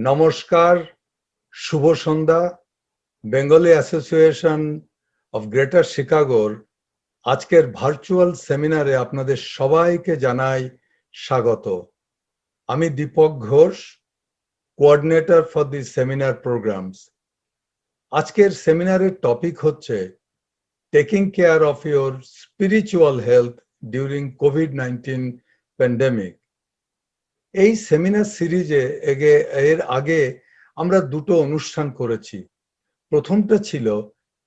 নমস্কার, শুভ সন্ধ্যা। বেঙ্গলি অ্যাসোসিয়েশন অফ গ্রেটার শিকাগোর আজকের ভার্চুয়াল সেমিনারে আপনাদের সবাইকে জানাই স্বাগত। আমি Dipak Ghosh, coordinator for the seminar programs. আজকের সেমিনারের টপিক হচ্ছে taking care of your spiritual health during কোভিড-19 প্যান্ডেমিক। এই সেমিনার সিরিজে এর আগে আমরা দুটো অনুষ্ঠান করেছি। প্রথমটা ছিল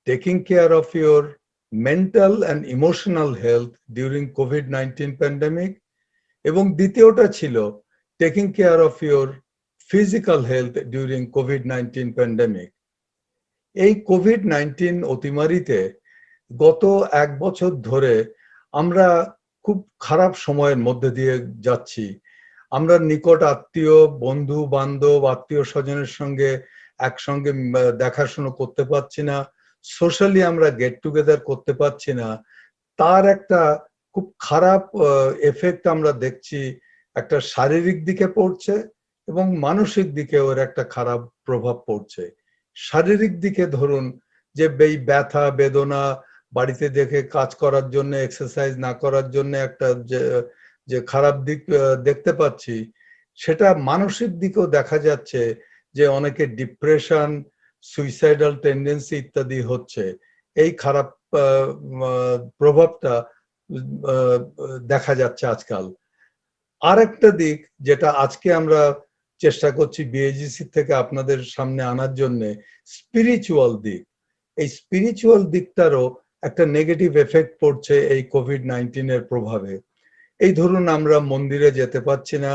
taking care of your mental and emotional health during কোভিড-19 প্যান্ডেমিক, এবং দ্বিতীয়টা ছিল taking care of your physical health during কোভিড-19 প্যান্ডেমিক। এই কোভিড-19 অতিমারিতে গত এক বছর ধরে আমরা খুব খারাপ সময়ের মধ্যে দিয়ে যাচ্ছি। আমরা নিকট আত্মীয়, বন্ধু বান্ধব, আত্মীয় স্বজনের সঙ্গে একসঙ্গে দেখাশোনা করতে পারছি না, সোশ্যালি আমরা গেট টুগেদার করতে পারছি না। তার একটা খুব খারাপ এফেক্ট আমরা দেখছি, একটা শারীরিক দিকে পড়ছে এবং মানসিক দিকেও এর একটা খারাপ প্রভাব পড়ছে। শারীরিক দিকে ধরুন যে এই ব্যথা বেদনা, বাড়িতে দেখে কাজ করার জন্য, এক্সারসাইজ না করার জন্য একটা যে খারাপ দিক দেখতে পাচ্ছি, সেটা মানসিক দিকেও দেখা যাচ্ছে যে অনেকে ডিপ্রেশন, সুইসাইডাল টেন্ডেন্সি ইত্যাদি হচ্ছে। এই খারাপ প্রভাবটা দেখা যাচ্ছে আজকাল। আর একটা দিক যেটা আজকে আমরা চেষ্টা করছি বিএজিসি থেকে আপনাদের সামনে আনার জন্য, স্পিরিচুয়াল দিক। এই স্পিরিচুয়াল দিকটারও একটা নেগেটিভ এফেক্ট পড়ছে এই কোভিড-19 এর প্রভাবে। এই ধরুন আমরা মন্দিরে যেতে পারছি না,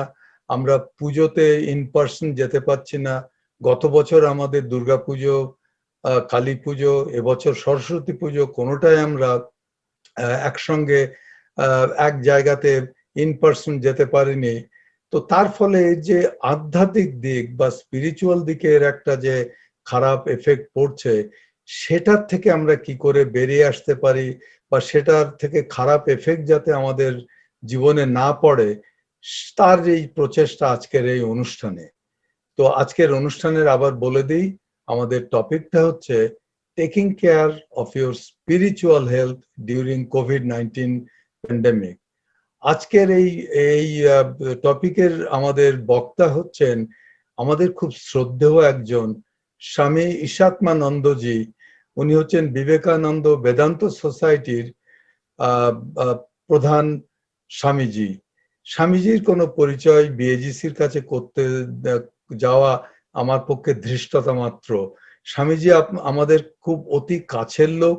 আমরা পুজোতে ইন পার্সন যেতে পারছি না। গত বছর আমাদের দুর্গাপুজো, কালী পুজো, এবছর সরস্বতী পুজো, কোনোটাই আমরা একসঙ্গে এক জায়গাতে ইন পার্সন যেতে পারিনি। তো তার ফলে যে আধ্যাত্মিক দিক বা স্পিরিচুয়াল দিকের একটা যে খারাপ এফেক্ট পড়ছে, সেটার থেকে আমরা কি করে বেরিয়ে আসতে পারি বা সেটার থেকে খারাপ এফেক্ট যাতে আমাদের জীবনে না পড়ে, তার এই প্রচেষ্টা আজকের এই অনুষ্ঠানে। তো আজকের অনুষ্ঠানের আবার বলে দিই, আমাদের টপিকটা হচ্ছে taking care of your spiritual health during কোভিড-19 প্যান্ডেমিক। আজকের এই টপিকের আমাদের বক্তা হচ্ছেন আমাদের খুব শ্রদ্ধেয় একজন স্বামী ঈশাত্মানন্দজি। উনি হচ্ছেন বিবেকানন্দ বেদান্ত সোসাইটির প্রধান স্বামীজি। স্বামীজির কোনো পরিচয় বিএজিসির কাছে করতে যাওয়া আমার পক্ষে ধৃষ্টতা মাত্র। স্বামীজি আমাদের খুব অতি কাছের লোক,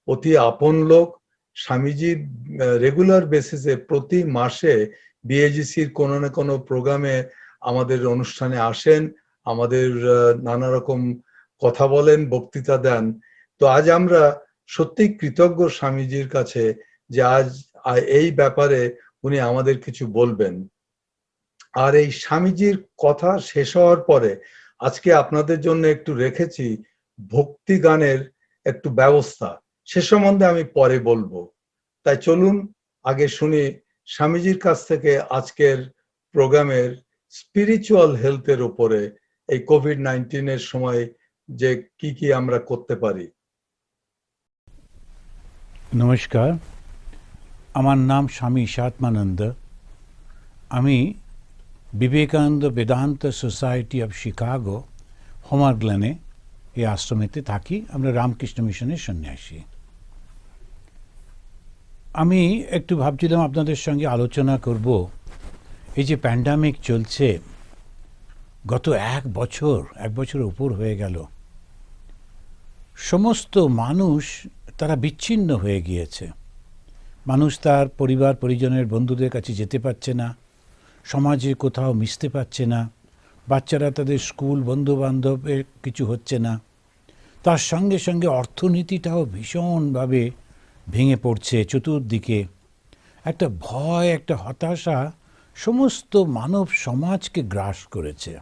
অতি আপন লোক। স্বামীজি রেগুলার বেসিসে প্রতি মাসে বিএজিসির কোনো না কোনো প্রোগ্রামে আমাদের অনুষ্ঠানে আসেন, আমাদের নানা রকম কথা বলেন, বক্তৃতা দেন। তো আজ আমরা সত্যিই কৃতজ্ঞ স্বামীজির কাছে যে আজ এই ব্যাপারে উনি আমাদের কিছু বলবেন। আর এই স্বামীজির কথা শেষ হওয়ার পরে আজকে আপনাদের জন্য একটু রেখেছি ভক্তি গানের একটু ব্যবস্থা, সে সম্বন্ধে আমি পরে বলবো। তাই চলুন আগে শুনি স্বামীজির কাছ থেকে আজকের প্রোগ্রামের স্পিরিচুয়াল হেলথের উপরে এই কোভিড-19 এর সময় যে কি আমরা করতে পারি। নমস্কার, আমার নাম স্বামী ঈশাত্মানন্দ। আমি Vivekananda Vedanta society of Chicago Homer গ্লেনে এই আশ্রমেতে থাকি। আমরা রামকৃষ্ণ মিশনের সন্ন্যাসী। আমি একটু ভাবছিলাম আপনাদের সঙ্গে আলোচনা করব, এই যে প্যান্ডামিক চলছে গত এক বছর উপর হয়ে গেল, সমস্ত মানুষ তারা বিচ্ছিন্ন হয়ে গিয়েছে। মানুষ তার পরিবার পরিজনের বন্ধুদের কাছে যেতে পারছে না, সমাজে কোথাও মিশতে পারছে না, বাচ্চারা তাদের স্কুল বন্ধু বান্ধবের কিছু হচ্ছে না। তার সঙ্গে সঙ্গে অর্থনীতিটাও ভীষণভাবে ভেঙে পড়ছে চতুর্দিকে। একটা ভয়, একটা হতাশা সমস্ত মানব সমাজকে গ্রাস করেছে।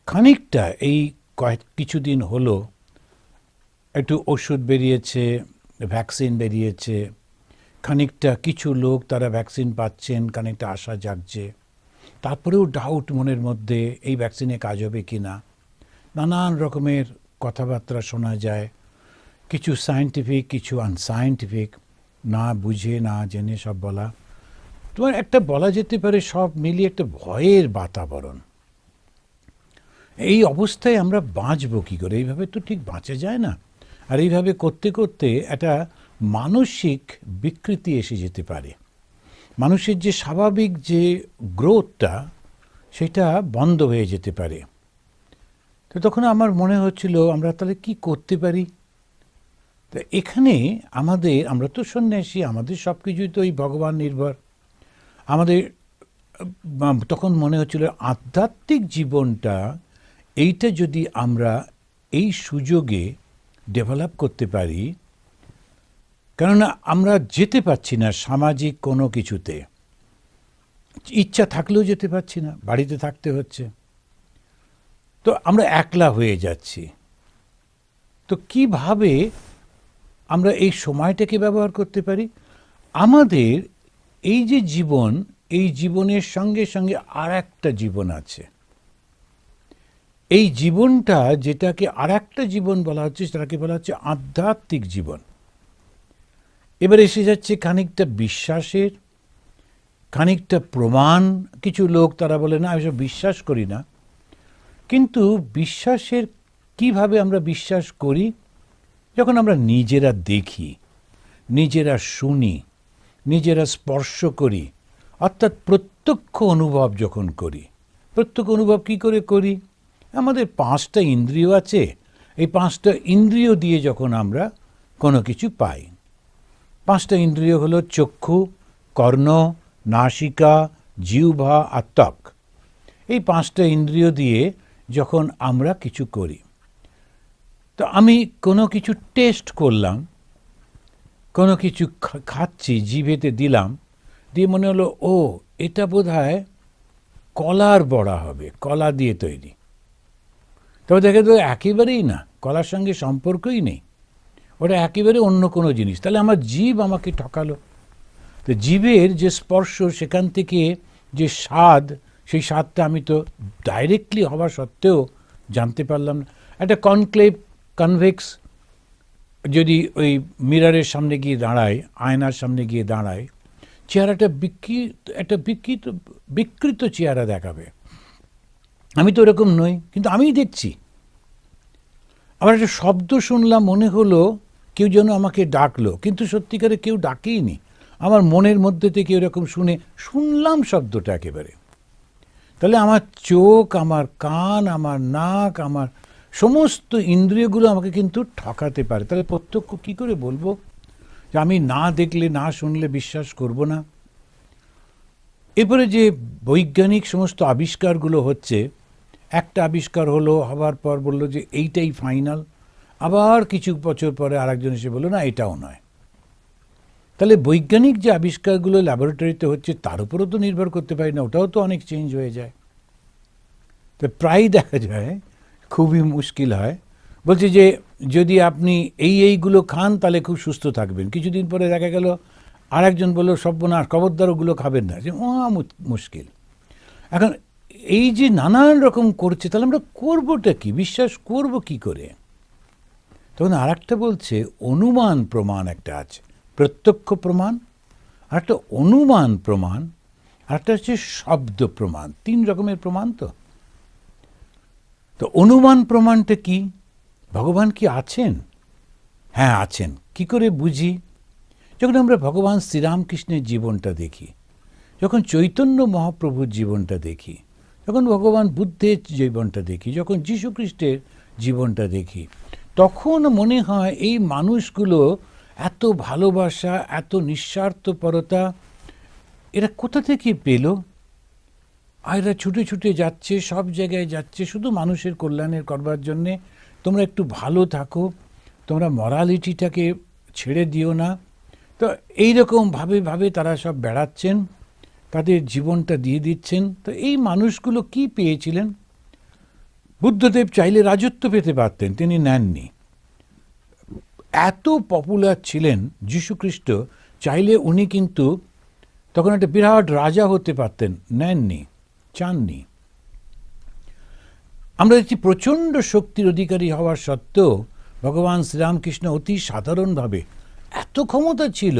খানিকটা এই কিছুদিন হলো একটু ওষুধ বেরিয়েছে, ভ্যাকসিন বেরিয়েছে, খানিকটা কিছু লোক তারা ভ্যাকসিন পাচ্ছেন, খানিকটা আশা জাগছে। তারপরেও ডাউট মনের মধ্যে, এই ভ্যাকসিনে কাজ হবে কি না। নানান রকমের কথাবার্তা শোনা যায়, কিছু সায়েন্টিফিক, কিছু আনসায়েন্টিফিক, না বুঝে না জেনে সব বলা। তোমার একটা বলা যেতে পারে সব মিলিয়ে একটা ভয়ের বাতাবরণ। এই অবস্থায় আমরা বাঁচবো কী করে? এইভাবে তো ঠিক বাঁচা যায় না। আর এইভাবে করতে করতে একটা মানসিক বিকৃতি এসে যেতে পারে। মানুষের যে স্বাভাবিক যে গ্রোথটা, সেটা বন্ধ হয়ে যেতে পারে। তো তখন আমার মনে হচ্ছিল আমরা তাহলে কি করতে পারি। তো এখানে আমরা তো সন্ন্যাসী, আমাদের সব কিছুই তো এই ভগবান নির্ভর। আমাদের তখন মনে হচ্ছিল আধ্যাত্মিক জীবনটা, এইটা যদি আমরা এই সুযোগে ডেভেলপ করতে পারি, কেননা আমরা যেতে পারছি না সামাজিক কোনো কিছুতে, ইচ্ছা থাকলেও যেতে পারছি না, বাড়িতে থাকতে হচ্ছে, তো আমরা একলা হয়ে যাচ্ছি। তো কিভাবে আমরা এই সময়টাকে ব্যবহার করতে পারি? আমাদের এই যে জীবন, এই জীবনের সঙ্গে সঙ্গে আর একটা জীবন আছে। এই জীবনটা যেটাকে আর একটা জীবন বলা হচ্ছে, সেটাকে বলা হচ্ছে আধ্যাত্মিক জীবন। এবার এসে যাচ্ছে খানিকটা বিশ্বাসের, খানিকটা প্রমাণ। কিছু লোক তারা বলে না, আমি সব বিশ্বাস করি না। কিন্তু বিশ্বাসের কিভাবে আমরা বিশ্বাস করি? যখন আমরা নিজেরা দেখি, নিজেরা শুনি, নিজেরা স্পর্শ করি, অর্থাৎ প্রত্যক্ষ অনুভব যখন করি। প্রত্যক্ষ অনুভব কি করে করি? আমাদের 5টা ইন্দ্রিয় আছে, এই 5টা ইন্দ্রিয় দিয়ে যখন আমরা কোনো কিছু পাই। 5টা ইন্দ্রিয় হলো চক্ষু, কর্ণ, নাসিকা, জিহ্বা আর ত্বক। এই 5টা ইন্দ্রিয় দিয়ে যখন আমরা কিছু করি, তো আমি কোনো কিছু টেস্ট করলাম, কোনো কিছু খাচ্ছি, জিভেতে দিলাম, দিয়ে মনে হলো ও এটা বোধহয় কলার বড়া হবে, কলা দিয়ে তৈরি। তবে দেখে তো একেবারেই না, কলার সঙ্গে সম্পর্কই নেই, ওটা একেবারে অন্য কোনো জিনিস। তাহলে আমার জিভ আমাকে ঠকালো। তো জিভের যে স্পর্শ, সেখান থেকে যে স্বাদ, সেই স্বাদটা আমি তো ডাইরেক্টলি হওয়া সত্ত্বেও জানতে পারলাম না। একটা কনভেক্স যদি ওই মিররের সামনে গিয়ে দাঁড়ায়, আয়নার সামনে গিয়ে দাঁড়ায়, চেহারাটা বিকৃত চেহারা দেখাবে। আমি তো ওরকম নই, কিন্তু আমিই দেখছি। আবার একটা শব্দ শুনলাম, মনে হলো কেউ যেন আমাকে ডাকলো, কিন্তু সত্যিকারে কেউ ডাকেইনি। আমার মনের মধ্যে থেকে এরকম শুনলাম শব্দটা একেবারে। তাহলে আমার চোখ, আমার কান, আমার নাক, আমার সমস্ত ইন্দ্রিয়গুলো আমাকে কিন্তু ঠকাতে পারে। তাহলে প্রত্যক্ষ কী করে বলবো যে আমি না দেখলে, না শুনলে বিশ্বাস করব না? এরপরে যে বৈজ্ঞানিক সমস্ত আবিষ্কারগুলো হচ্ছে, একটা আবিষ্কার হলো, হবার পর বললো যে এইটাই ফাইনাল। আবার কিছু বছর পরে আরেকজন এসে বললো না, এটাও নয়। তাহলে বৈজ্ঞানিক যে আবিষ্কারগুলো ল্যাবরেটরিতে হচ্ছে, তার উপরও তো নির্ভর করতে পারি না, ওটাও তো অনেক চেঞ্জ হয়ে যায়। তো প্রায় দেখা যায় খুবই মুশকিল হয়। বলছে যে যদি আপনি এইগুলো খান তাহলে খুব সুস্থ থাকবেন। কিছুদিন পরে দেখা গেল আরেকজন বললো সর্বনাশ, খবরদার ওগুলো খাবেন না, যে মুশকিল। এখন এই যে নানান রকম করছে, তাহলে আমরা করবোটা কি, বিশ্বাস করব কি করে? তখন আর একটা বলছে অনুমান প্রমাণ একটা আছে, প্রত্যক্ষ প্রমাণ, আর একটা অনুমান প্রমাণ, আর একটা হচ্ছে শব্দ প্রমাণ। 3 রকমের প্রমাণ। তো অনুমান প্রমাণটা কি? ভগবান কি আছেন? হ্যাঁ আছেন। কি করে বুঝি? যখন আমরা ভগবান শ্রীরামকৃষ্ণের জীবনটা দেখি, যখন চৈতন্য মহাপ্রভুর জীবনটা দেখি, যখন ভগবান বুদ্ধের জীবনটা দেখি, যখন যীশুখ্রিস্টের জীবনটা দেখি, তখন মনে হয় এই মানুষগুলো এত ভালোবাসা, এত নিঃস্বার্থপরতা এরা কোথা থেকে পেল? আর এরা ছুটে ছুটে যাচ্ছে, সব জায়গায় যাচ্ছে শুধু মানুষের কল্যাণের করবার জন্যে। তোমরা একটু ভালো থাকো, তোমরা মরালিটিটাকে ছেড়ে দিও না। তো এইরকমভাবে তারা সব বেড়াচ্ছেন, তাদের জীবনটা দিয়ে দিচ্ছেন। তো এই মানুষগুলো কি পেয়েছিলেন? বুদ্ধদেব চাইলে রাজত্ব পেতে পারতেন, তিনি নেননি। এত পপুলার ছিলেন যীশুখ্রিস্ট, চাইলে উনি কিন্তু তখন একটা বিরাট রাজা হতে পারতেন, নেননি। চাননি। আমরা দেখছি প্রচণ্ড শক্তির অধিকারী হওয়ার সত্ত্বেও ভগবান শ্রীরামকৃষ্ণ অতি সাধারণভাবে, এত ক্ষমতা ছিল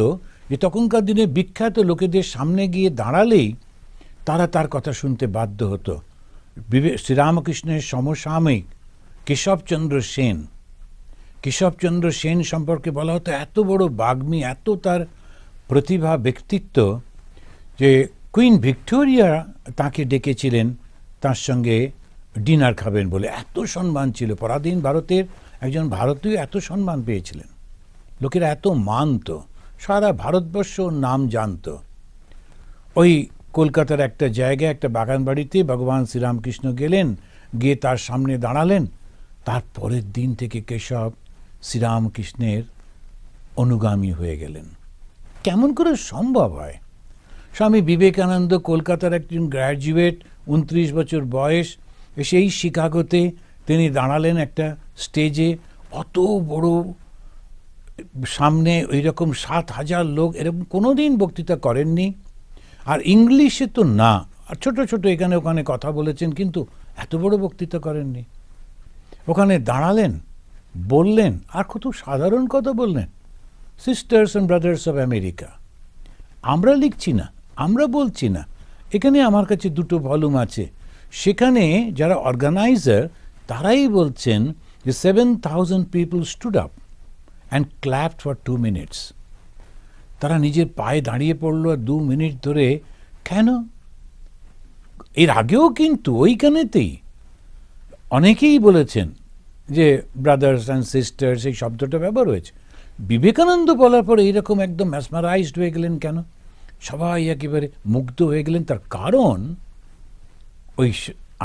যে তখনকার দিনে বিখ্যাত লোকেদের সামনে গিয়ে দাঁড়ালেই তারা তার কথা শুনতে বাধ্য হতো। শ্রীরামকৃষ্ণের সমসাময়িক কেশবচন্দ্র সেন সম্পর্কে বলা হতো এত বড় বাগ্মী, এত তার প্রতিভা, ব্যক্তিত্ব, যে কুইন ভিক্টোরিয়া তাকে ডেকেছিলেন তার সঙ্গে ডিনার খাবেন বলে। এত সম্মান ছিল, পরাধীন ভারতের একজন ভারতীয় এত সম্মান পেয়েছিলেন, লোকেরা এত মানত, সারা ভারতবর্ষ নাম জানত। ওই কলকাতার একটা জায়গায় একটা বাগান বাড়িতে ভগবান শ্রীরামকৃষ্ণ গেলেন, গিয়ে তার সামনে দাঁড়ালেন। তার পরের দিন থেকে কেশব শ্রীরামকৃষ্ণের অনুগামী হয়ে গেলেন। কেমন করে সম্ভব হয়? স্বামী বিবেকানন্দ কলকাতার একজন গ্র্যাজুয়েট, 29 বছর বয়স, সেই শিকাগোতে তিনি দাঁড়ালেন একটা স্টেজে, অত বড় সামনে ওই রকম 7,000 লোক, এরকম কোনোদিন বক্তৃতা করেননি। আর ইংলিশে তো না, আর ছোট ছোট এখানে ওখানে কথা বলেছেন, কিন্তু এত বড় বক্তৃতা করেননি। ওখানে দাঁড়ালেন, বললেন, আর কত সাধারণ কথা বললেন, sisters and brothers of America. আমরা লিখছি না, আমরা বলছি না, এখানে আমার কাছে 2টো ভলিউম আছে, সেখানে যারা অর্গানাইজার তারাই বলছেন যে 7,000 people stood up and clapped for 2 minutes। তারা নিজের পায়ে দাঁড়িয়ে পড়লো আর 2 মিনিট ধরে। কেন? এর আগেও কিন্তু ওইখানেতেই অনেকেই বলেছেন যে ব্রাদার্স অ্যান্ড সিস্টার্স, এই শব্দটা ব্যবহার হয়েছে। বিবেকানন্দ বলার পরে এইরকম একদম ম্যাসমারাইজড হয়ে গেলেন কেন? সবাই একেবারে মুগ্ধ হয়ে গেলেন। তার কারণ ওই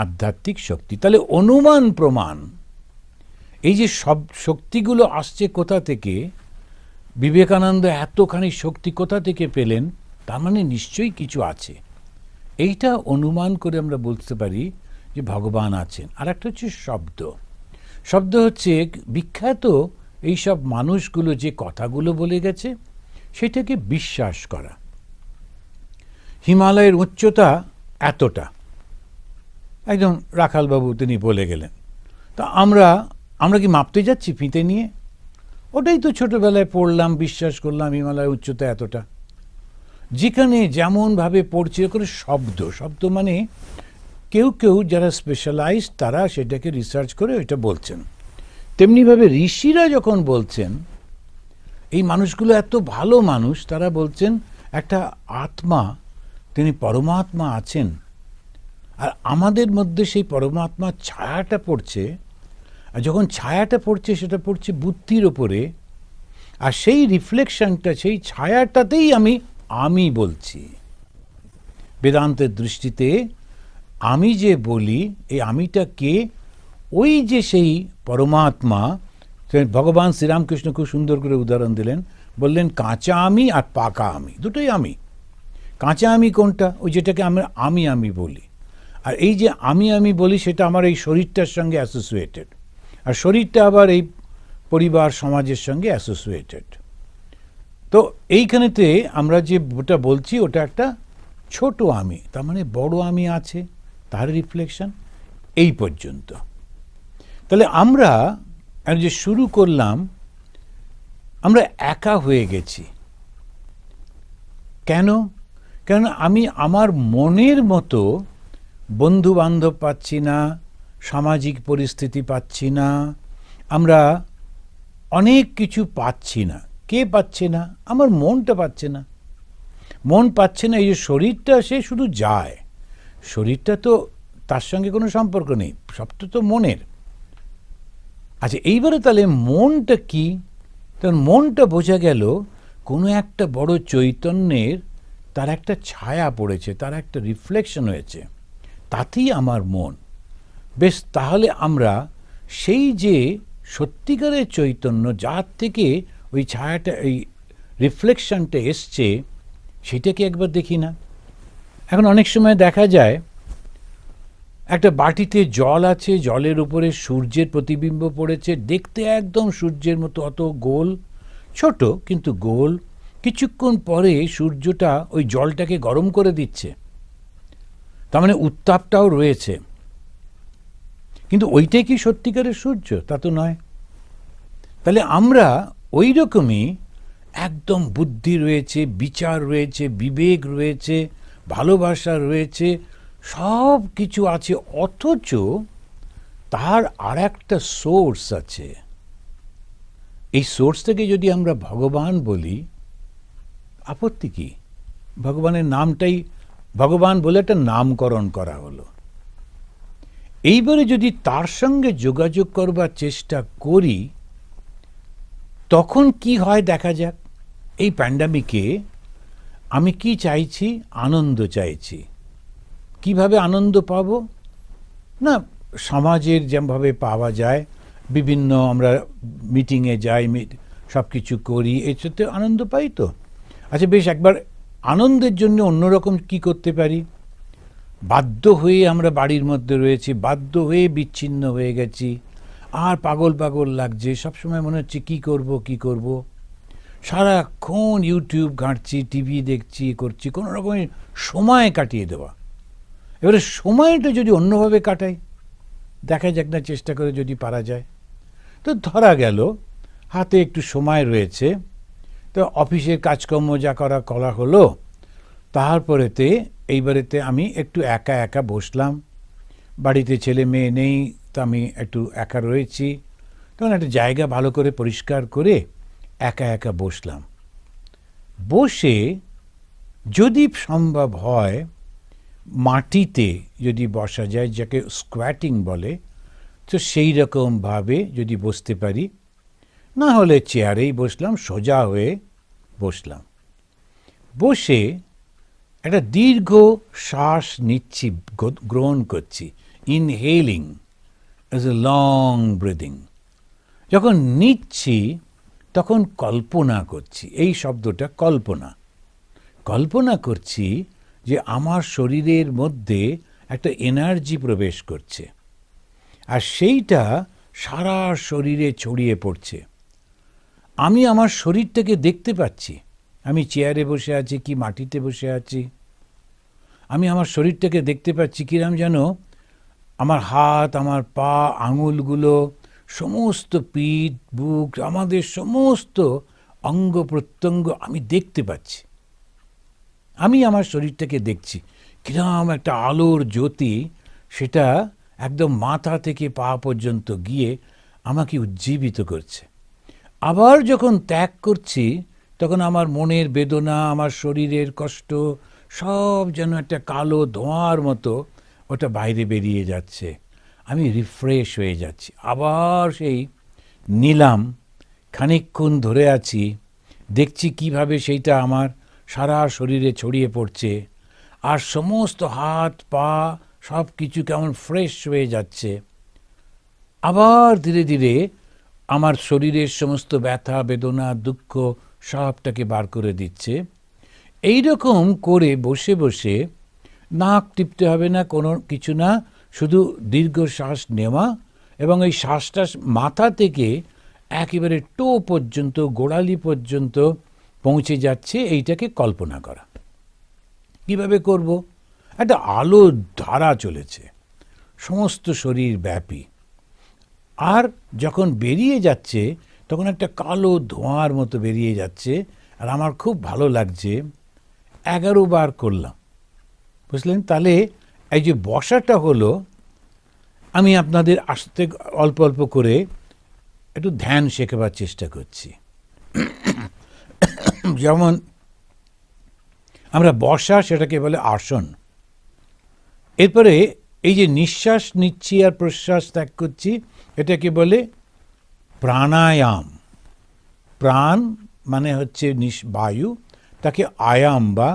আধ্যাত্মিক শক্তি। তাহলে অনুমান প্রমাণ, এই যে সব শক্তিগুলো আসছে কোথা থেকে, বিবেকানন্দ এতখানি শক্তি কোথা থেকে পেলেন, তার মানে নিশ্চয়ই কিছু আছে। এইটা অনুমান করে আমরা বলতে পারি যে ভগবান আছেন। আর একটা হচ্ছে শব্দ। শব্দ হচ্ছে বিখ্যাত এইসব মানুষগুলো যে কথাগুলো বলে গেছে সেটাকে বিশ্বাস করা। হিমালয়ের উচ্চতা এতটা, একজন রাখালবাবু তিনি বলে গেলেন, তা আমরা কি মাপতে যাচ্ছি ফিতে নিয়ে? ওটাই তো ছোটবেলায় পড়লাম, বিশ্বাস করলাম হিমালয়ের উচ্চতা এতটা। যেখানে যেমনভাবে পড়ছে করে শব্দ মানে কেউ কেউ যারা স্পেশালাইজড তারা সেটাকে রিসার্চ করে ওইটা বলছেন। তেমনিভাবে ঋষিরা যখন বলছেন, এই মানুষগুলো এত ভালো মানুষ, তারা বলছেন একটা আত্মা, তিনি পরমাত্মা আছেন, আর আমাদের মধ্যে সেই পরমাত্মার ছায়াটা পড়ছে। আর যখন ছায়াটা পড়ছে সেটা পড়ছে বুদ্ধির ওপরে, আর সেই রিফ্লেকশনটা, সেই ছায়াটাতেই আমি বলছি। বেদান্তের দৃষ্টিতে আমি যে বলি, এই আমিটা কে? ওই যে সেই পরমাত্মা। ভগবান শ্রীরামকৃষ্ণ খুব সুন্দর করে উদাহরণ দিলেন, বললেন কাঁচা আমি আর পাকা আমি, দুটোই আমি। কাঁচা আমি কোনটা? ওই যেটাকে আমরা আমি বলি। আর এই যে আমি বলি সেটা আমার এই শরীরটার সঙ্গে অ্যাসোসিয়েটেড, আর শরীরটা আবার এই পরিবার সমাজের সঙ্গে অ্যাসোসিয়েটেড। তো এইখানেতে আমরা যে ওটা বলছি ওটা একটা ছোট আমি, তার মানে বড় আমি আছে, তার রিফ্লেকশন। এই পর্যন্ত। তাহলে আমরা যে শুরু করলাম, আমরা একা হয়ে গেছি। কেন? কারণ আমি আমার মনের মতো বন্ধু বান্ধব পাচ্ছি না, সামাজিক পরিস্থিতি পাচ্ছি না, আমরা অনেক কিছু পাচ্ছি না। কে পাচ্ছে না? আমার মনটা পাচ্ছে না। মন পাচ্ছে না। এই যে শরীরটা, সে শুধু যায়, শরীরটা তো তার সঙ্গে কোনো সম্পর্ক নেই, সবটা তো মনের। আচ্ছা, এইবারে তাহলে মনটা কি? তখন মনটা বোঝা গেল কোনো একটা বড় চৈতন্যের, তার একটা ছায়া পড়েছে, তার একটা রিফ্লেকশন হয়েছে, তাতেই আমার মন। বেশ, তাহলে আমরা সেই যে সত্যিকারের চৈতন্য, যার থেকে ওই ছায়াটা, এই রিফ্লেকশনটা এসছে, সেটাকে একবার দেখি না? এখন অনেক সময় দেখা যায় একটা বাটিতে জল আছে, জলের উপরে সূর্যের প্রতিবিম্ব পড়েছে, দেখতে একদম সূর্যের মতো, অত গোল, ছোট কিন্তু গোল। কিছুক্ষণ পরে সূর্যটা ওই জলটাকে গরম করে দিচ্ছে। তার মানে উত্তাপটাও রয়েছে, কিন্তু ওইটাই কি সত্যিকারের সূর্য? তা তো নয়। তাহলে আমরা ওই রকমই একদম বুদ্ধি রয়েছে, বিচার রয়েছে, বিবেক রয়েছে, ভালোবাসা রয়েছে, সব কিছু আছে, অথচ তার আর একটা সোর্স আছে। এই সোর্সটাকে যদি আমরা ভগবান বলি, আপত্তি কি? ভগবানের নামটাই ভগবান বলে একটা নামকরণ করা হলো। এইবারে যদি তার সঙ্গে যোগাযোগ করবার চেষ্টা করি, তখন কি হয় দেখা যাক। এই প্যান্ডামিকে আমি কি চাইছি? আনন্দ চাইছি। কিভাবে আনন্দ পাব? না, সমাজের যেভাবে পাওয়া যায়, বিভিন্ন আমরা মিটিংয়ে যাই, সব কিছু করি, এতে আনন্দ পাই তো। আচ্ছা বেশ, একবার আনন্দের জন্য অন্যরকম কি করতে পারি? বাধ্য হয়ে আমরা বাড়ির মধ্যে রয়েছি, বাধ্য হয়ে বিচ্ছিন্ন হয়ে গেছি, আর পাগল পাগল লাগছে, সবসময় মনে হচ্ছে কি করব। সারাক্ষণ ইউটিউব ঘাঁটছি, টিভি দেখছি, করছি, কোনো রকমের সময় কাটিয়ে দেওয়া। এবারে সময়টা যদি অন্যভাবে কাটাই, দেখা যাক না, চেষ্টা করে যদি পারা যায়। তো ধরা গেল হাতে একটু সময় রয়েছে, তো অফিসের কাজকর্ম যা করা হলো, তারপরেতে এইবারেতে আমি একটু একা একা বসলাম। বাড়িতে ছেলে মেয়ে নেই, তো আমি একটু একা রয়েছি, তখন একটা জায়গা ভালো করে পরিষ্কার করে একা একা বসলাম। বসে যদি সম্ভব হয় মাটিতে যদি বসা যায়, যাকে স্কোয়াটিং বলে, তো সেই রকমভাবে যদি বসতে পারি, না হলে চেয়ারেই বসলাম, সোজা হয়ে বসলাম। বসে একটা দীর্ঘ শ্বাস নিচ্ছি, গ্রহণ করছি, inhaling as a long breathing. যখন নিচ্ছি তখন কল্পনা করছি, এই শব্দটা কল্পনা করছি যে আমার শরীরের মধ্যে একটা এনার্জি প্রবেশ করছে, আর সেইটা সারা শরীরে ছড়িয়ে পড়ছে। আমি আমার শরীরটাকে দেখতে পাচ্ছি, আমি চেয়ারে বসে আছি কি মাটিতে বসে আছি, আমি আমার শরীরটাকে দেখতে পাচ্ছি। কিরম যেন আমার হাত, আমার পা, আঙুলগুলো, সমস্ত পিঠ, বুক, আমাদের সমস্ত অঙ্গ প্রত্যঙ্গ আমি দেখতে পাচ্ছি। আমি আমার শরীরটাকে দেখছি, কিরম একটা আলোর জ্যোতি, সেটা একদম মাথা থেকে পা পর্যন্ত গিয়ে আমাকে উজ্জীবিত করছে। আবার যখন ত্যাগ করছি, তখন আমার মনের বেদনা, আমার শরীরের কষ্ট, সব যেন একটা কালো ধোঁয়ার মতো ওটা বাইরে বেরিয়ে যাচ্ছে। আমি রিফ্রেশ হয়ে যাচ্ছি। আবার সেই নিলাম, খানিকক্ষণ ধরে আছি, দেখছি কিভাবে সেইটা আমার সারা শরীরে ছড়িয়ে পড়ছে, আর সমস্ত হাত পা সব কিছু কেমন ফ্রেশ হয়ে যাচ্ছে। আবার ধীরে ধীরে আমার শরীরের সমস্ত ব্যথা, বেদনা, দুঃখ সবটাকে বার করে দিচ্ছে। এই রকম করে বসে বসে, নাক টিপতে হবে না, কোনো কিছু না, শুধু দীর্ঘ শ্বাস নেওয়া, এবং এই শ্বাসটা মাথা থেকে একেবারে টো পর্যন্ত, গোড়ালি পর্যন্ত পৌঁছে যাচ্ছে, এইটাকে কল্পনা করা। কিভাবে করব? একটা আলো ধারা চলেছে সমস্ত শরীর ব্যাপী, আর যখন বেরিয়ে যাচ্ছে তখন একটা কালো ধোঁয়ার মতো বেরিয়ে যাচ্ছে, আর আমার খুব ভালো লাগছে। 11 বার করলাম, বুঝলেন? তাহলে এই যে বসাটা হলো, আমি আপনাদের আসতে অল্প অল্প করে একটু ধ্যান শেখাবার চেষ্টা করছি। যেমন আমরা বসা, সেটাকে বলে আসন। এরপরে এই যে নিঃশ্বাস নিচ্ছি আর প্রশ্বাস ত্যাগ করছি, এটাকে বলে প্রাণায়াম। প্রাণ মানে হচ্ছে বায়ু, তাকে আয়াম বা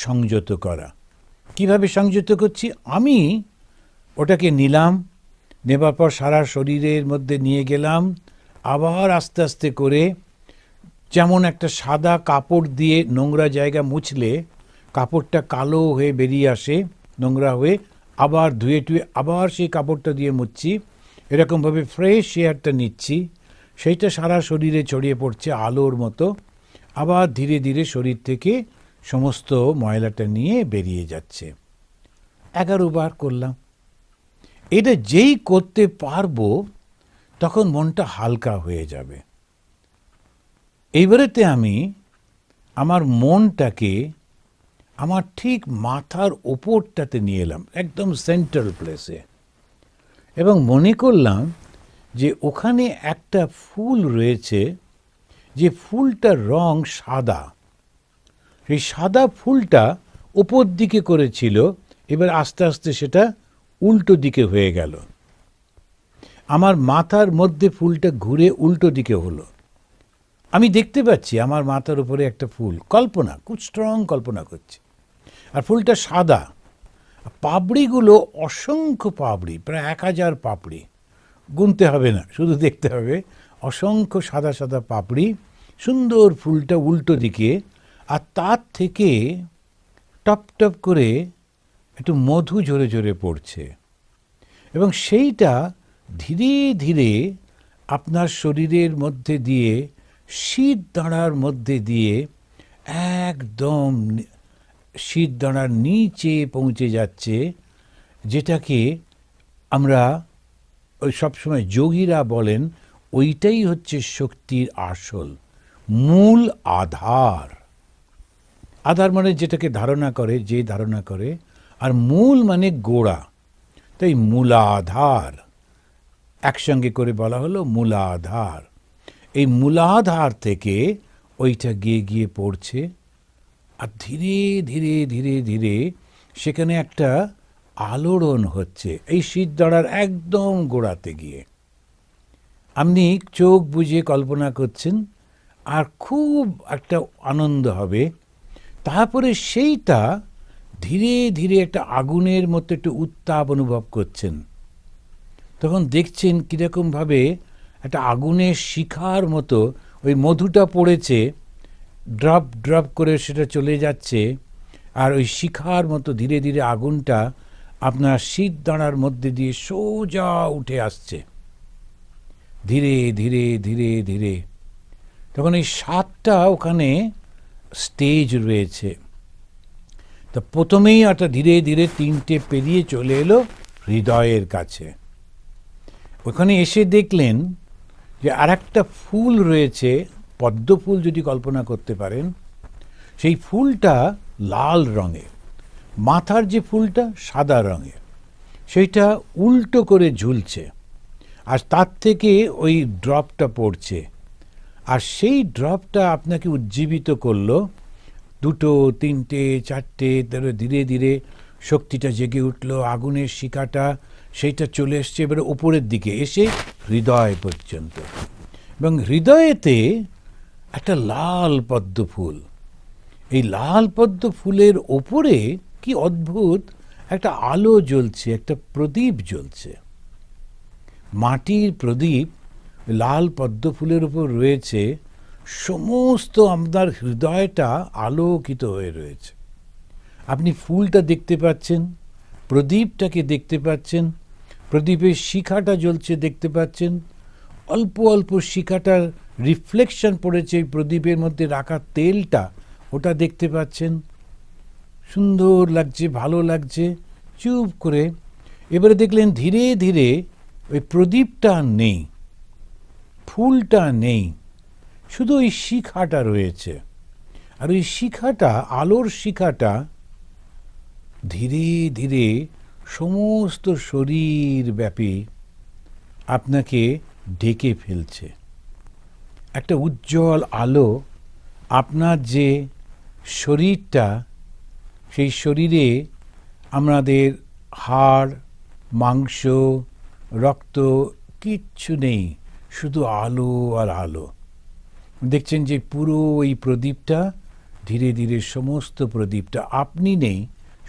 সংযত করা। কিভাবে সংযত করছি? আমি ওটাকে নিলাম, নেবার পর সারা শরীরের মধ্যে নিয়ে গেলাম, আবার আস্তে আস্তে করে, যেমন একটা সাদা কাপড় দিয়ে নোংরা জায়গা মুছলে কাপড়টা কালো হয়ে বেরিয়ে আসে, নোংরা হয়ে, আবার ধুয়ে টুয়ে আবার সেই কাপড়টা দিয়ে মুছছি, এরকমভাবে ফ্রেশ এয়ারটা নিচ্ছি, সেইটা সারা শরীরে ছড়িয়ে পড়ছে আলোর মতো, আবার ধীরে ধীরে শরীর থেকে সমস্ত ময়লাটা নিয়ে বেরিয়ে যাচ্ছে। 11 বার করলাম। এটা যেই করতে পারবো তখন মনটা হালকা হয়ে যাবে। এইবারেতে আমি আমার মনটাকে আমার ঠিক মাথার ওপরটাতে নিয়ে এলাম, একদম সেন্ট্রাল প্লেসে, এবং মনে করলাম যে ওখানে একটা ফুল রয়েছে, যে ফুলটার রং সাদা। সেই সাদা ফুলটা ওপর দিকে করেছিল, এবার আস্তে আস্তে সেটা উল্টো দিকে হয়ে গেল। আমার মাথার মধ্যে ফুলটা ঘুরে উল্টো দিকে হলো। আমি দেখতে পাচ্ছি আমার মাথার উপরে একটা ফুল, কল্পনা, খুব স্ট্রং কল্পনা করছি। আর ফুলটা সাদা, পাপড়িগুলো অসংখ্য পাপড়ি, প্রায় 1000 পাপড়ি, গুনতে হবে না, শুধু দেখতে হবে। অসংখ্য সাদা সাদা পাপড়ি, সুন্দর ফুলটা উল্টো দিকে, আর তার থেকে টপ টপ করে একটু মধু ঝরে ঝরে পড়ছে, এবং সেইটা ধীরে ধীরে আপনার শরীরের মধ্যে দিয়ে, শীত দাঁড়ার মধ্যে দিয়ে একদম শীত দাঁড়ার নিচে পৌঁছে যাচ্ছে, যেটাকে আমরা ওই সবসময় যোগীরা বলেন ওইটাই হচ্ছে শক্তির আসল মূল আধার। আধার মানে যেটাকে ধারণা করে, যে ধারণা করে, আর মূল মানে গোড়া, তাই মূলাধার একসঙ্গে করে বলা হলো মূলাধার। এই মূলাধার থেকে ওইটা গিয়ে গিয়ে পড়ছে, আর ধীরে ধীরে ধীরে ধীরে সেখানে একটা আলোড়ন হচ্ছে এই শীত দাঁড়ার একদম গোড়াতে গিয়ে। আপনি চোখ বুজে কল্পনা করছেন, আর খুব একটা আনন্দ হবে। তারপরে সেইটা ধীরে ধীরে একটা আগুনের মতো একটু উত্তাপ অনুভব করছেন। তখন দেখছেন কীরকমভাবে একটা আগুনের শিখার মতো ওই মধুটা পড়েছে, ড্রপ ড্রপ করে সেটা চলে যাচ্ছে, আর ওই শিখার মতো ধীরে ধীরে আগুনটা আপনার শীত দাঁড়ার মধ্যে দিয়ে সোজা উঠে আসছে, ধীরে ধীরে ধীরে ধীরে। তখন এই 7টা ওখানে স্টেজ রয়েছে। তো প্রথমেই একটা ধীরে ধীরে 3টে পেরিয়ে চলে এলো হৃদয়ের কাছে। ওখানে এসে দেখলেন যে আর একটা ফুল রয়েছে, পদ্ম ফুল যদি কল্পনা করতে পারেন। সেই ফুলটা লাল রঙের, মাথার যে ফুলটা সাদা রঙের, সেইটা উল্টো করে ঝুলছে, আর তার থেকে ওই ড্রপটা পড়ছে, আর সেই ড্রপটা আপনাকে উজ্জীবিত করলো। 2, 3, 4টে ধীরে ধীরে শক্তিটা জেগে উঠলো, আগুনের শিখাটা সেইটা চলে এসছে এবারে উপরের দিকে এসে হৃদয় পর্যন্ত, এবং হৃদয়েতে একটা লাল পদ্ম ফুল। এই লাল পদ্ম ফুলের ওপরে কি অদ্ভুত একটা আলো জ্বলছে, একটা প্রদীপ জ্বলছে, মাটির প্রদীপ লাল পদ্ম ফুলের উপর রয়েছে। সমস্ত আপনার হৃদয়টা আলোকিত হয়ে রয়েছে। আপনি ফুলটা দেখতে পাচ্ছেন, প্রদীপটাকে দেখতে পাচ্ছেন, প্রদীপের শিখাটা জ্বলছে দেখতে পাচ্ছেন, অল্প অল্প শিখাটার রিফ্লেকশন পড়েছে এই প্রদীপের মধ্যে রাখা তেলটা, ওটা দেখতে পাচ্ছেন। সুন্দর লাগছে, ভালো লাগছে। চুপ করে এবারে দেখলেন ধীরে ধীরে ওই প্রদীপটা নেই, ফুলটা নেই, শুধু ওই শিখাটা রয়েছে। আর ওই শিখাটা, আলোর শিখাটা ধীরে ধীরে সমস্ত শরীর ব্যাপী আপনাকে ঢেকে ফেলছে। একটা উজ্জ্বল আলো আপনার যে শরীরটা, সেই শরীরে আমাদের হাড়, মাংস, রক্ত কিচ্ছু নেই, শুধু আলো আর আলো। দেখছেন যে পুরো এই প্রদীপটা ধীরে ধীরে, সমস্ত প্রদীপটা, আপনি নেই,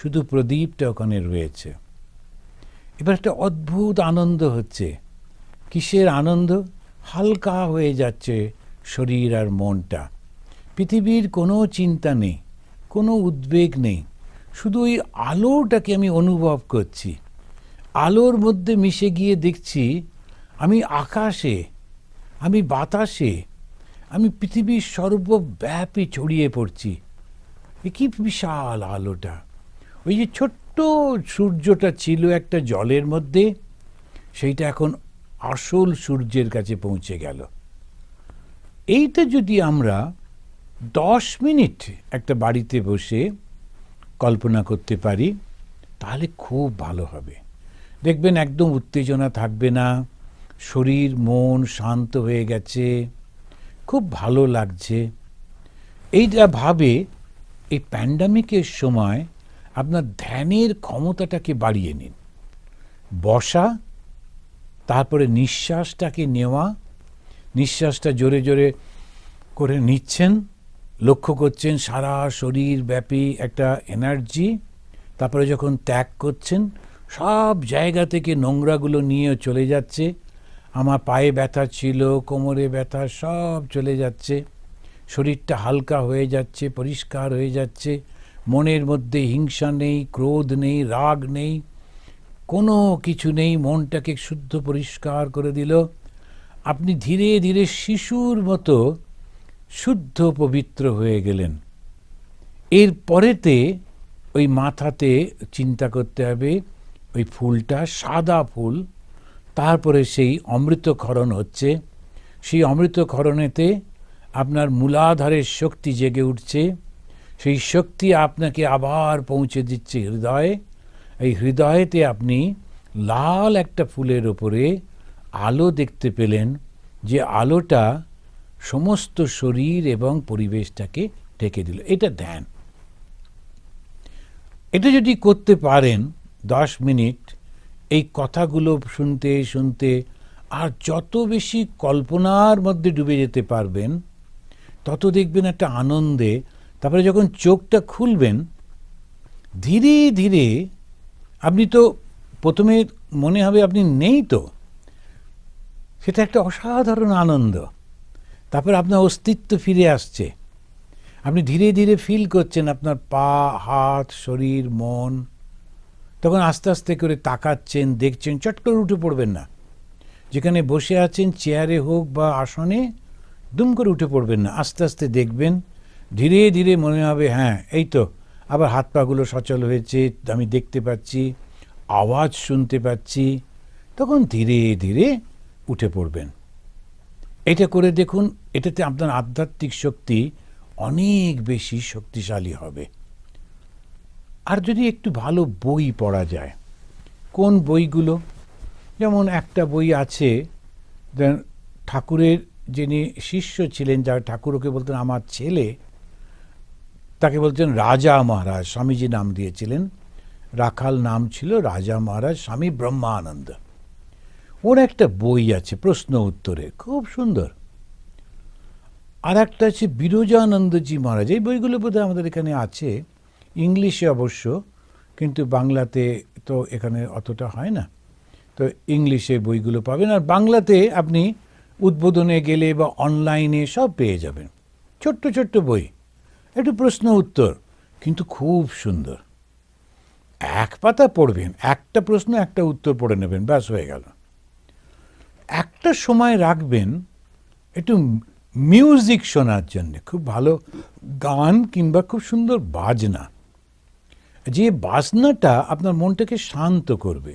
শুধু প্রদীপটা ওখানে রয়েছে। এবার একটা অদ্ভুত আনন্দ হচ্ছে। কিসের আনন্দ? হালকা হয়ে যাচ্ছে শরীর আর মনটা। পৃথিবীর কোনো চিন্তা নেই, কোনো উদ্বেগ নেই, শুধু ওই আলোটাকে আমি অনুভব করছি। আলোর মধ্যে মিশে গিয়ে দেখছি আমি আকাশে, আমি বাতাসে, আমি পৃথিবীর সর্বব্যাপী ছড়িয়ে পড়ছি। এ কি বিশাল আলোটা! ওই যে ছোট্ট সূর্যটা ছিল একটা জলের মধ্যে, সেইটা এখন আসল সূর্যের কাছে পৌঁছে গেল। এইটা যদি আমরা 10 মিনিট একটা বাড়িতে বসে কল্পনা করতে পারি, তাহলে খুব ভালো হবে। দেখবেন একদম উত্তেজনা থাকবে না, শরীর মন শান্ত হয়ে গেছে, খুব ভালো লাগছে। এইটা ভাবে এই প্যান্ডামিকের সময় আপনার ধ্যানের ক্ষমতাটাকে বাড়িয়ে নিন। বসা, তারপরে নিঃশ্বাসটাকে নেওয়া, নিঃশ্বাসটা জোরে জোরে করে নিচ্ছেন, লক্ষ্য করছেন সারা শরীর ব্যাপী একটা এনার্জি। তারপরে যখন ত্যাগ করছেন, সব জায়গা থেকে নোংরাগুলো নিয়ে চলে যাচ্ছে। আমার পায়ে ব্যথা ছিল, কোমরে ব্যথা, সব চলে যাচ্ছে। শরীরটা হালকা হয়ে যাচ্ছে, পরিষ্কার হয়ে যাচ্ছে। মনের মধ্যে হিংসা নেই, ক্রোধ নেই, রাগ নেই, কোনো কিছু নেই। মনটাকে শুদ্ধ পরিষ্কার করে দিল। আপনি ধীরে ধীরে শিশুর মতো শুদ্ধ পবিত্র হয়ে গেলেন। এর পরেতে ওই মাথাতে চিন্তা করতে হবে ওই ফুলটা সাদা ফুল, তারপরে সেই অমৃতক্ষরণ হচ্ছে। সেই অমৃতক্ষরণেতে আপনার মূলাধারের শক্তি জেগে উঠছে। সেই শক্তি আপনাকে আবার পৌঁছে দিচ্ছে হৃদয়ে। এই হৃদয়েতে আপনি লাল একটা ফুলের ওপরে আলো দেখতে পেলেন, যে আলোটা সমস্ত শরীর এবং পরিবেশটাকে ঢেকে দিল। এটা ধ্যান। এটা যদি করতে পারেন 10 মিনিট, এই কথাগুলো শুনতে শুনতে আর যত বেশি কল্পনার মধ্যে ডুবে যেতে পারবেন, তত দেখবেন একটা আনন্দে। তারপরে যখন চোখটা খুলবেন, ধীরে ধীরে আপনি তো প্রথমে মনে হবে আপনি নেই, তো সেটা একটা অসাধারণ আনন্দ। তারপর আপনার অস্তিত্ব ফিরে আসছে। আপনি ধীরে ধীরে ফিল করছেন আপনার পা, হাত, শরীর, মন। তখন আস্তে আস্তে করে তাকাচ্ছেন, দেখছেন, চট করে উঠে পড়বেন না। যেখানে বসে আছেন, চেয়ারে হোক বা আসনে, দুম করে উঠে পড়বেন না। আস্তে আস্তে দেখবেন, ধীরে ধীরে মনে হবে হ্যাঁ এই তো আবার হাত পাগুলো সচল হয়েছে, আমি দেখতে পাচ্ছি, আওয়াজ শুনতে পাচ্ছি। তখন ধীরে ধীরে উঠে পড়বেন। এটা করে দেখুন, এটাতে আপনার আধ্যাত্মিক শক্তি অনেক বেশি শক্তিশালী হবে। আর যদি একটু ভালো বই পড়া যায়, কোন বইগুলো? যেমন একটা বই আছে, ঠাকুরের যিনি শিষ্য ছিলেন, যার ঠাকুরকে বলতেন আমার ছেলে, তাকে বলতেন রাজা মহারাজ। স্বামীজি নাম দিয়েছিলেন, রাখাল নাম ছিল রাজা মহারাজ, স্বামী ব্রহ্মানন্দ। ওর একটা বই আছে প্রশ্ন উত্তরে, খুব সুন্দর। আর একটা আছে বিরজানন্দজি মহারাজ। এই বইগুলো বোধহয় আমাদের এখানে আছে, ইংলিশে অবশ্য, কিন্তু বাংলাতে তো এখানে অতটা হয় না। তো ইংলিশে বইগুলো পাবেন, আর বাংলাতে আপনি উদ্বোধনে গেলে বা অনলাইনে সব পেয়ে যাবেন। ছোট্ট ছোট্ট বই, একটু প্রশ্ন উত্তর, কিন্তু খুব সুন্দর। এক পাতা পড়বেন, একটা প্রশ্ন একটা উত্তর পড়ে নেবেন, ব্যাস হয়ে গেল। একটা সময় রাখবেন একটু মিউজিক শোনার জন্য, খুব ভালো গান কিংবা খুব সুন্দর বাজনা, যে বাজনাটা আপনার মনটাকে শান্ত করবে।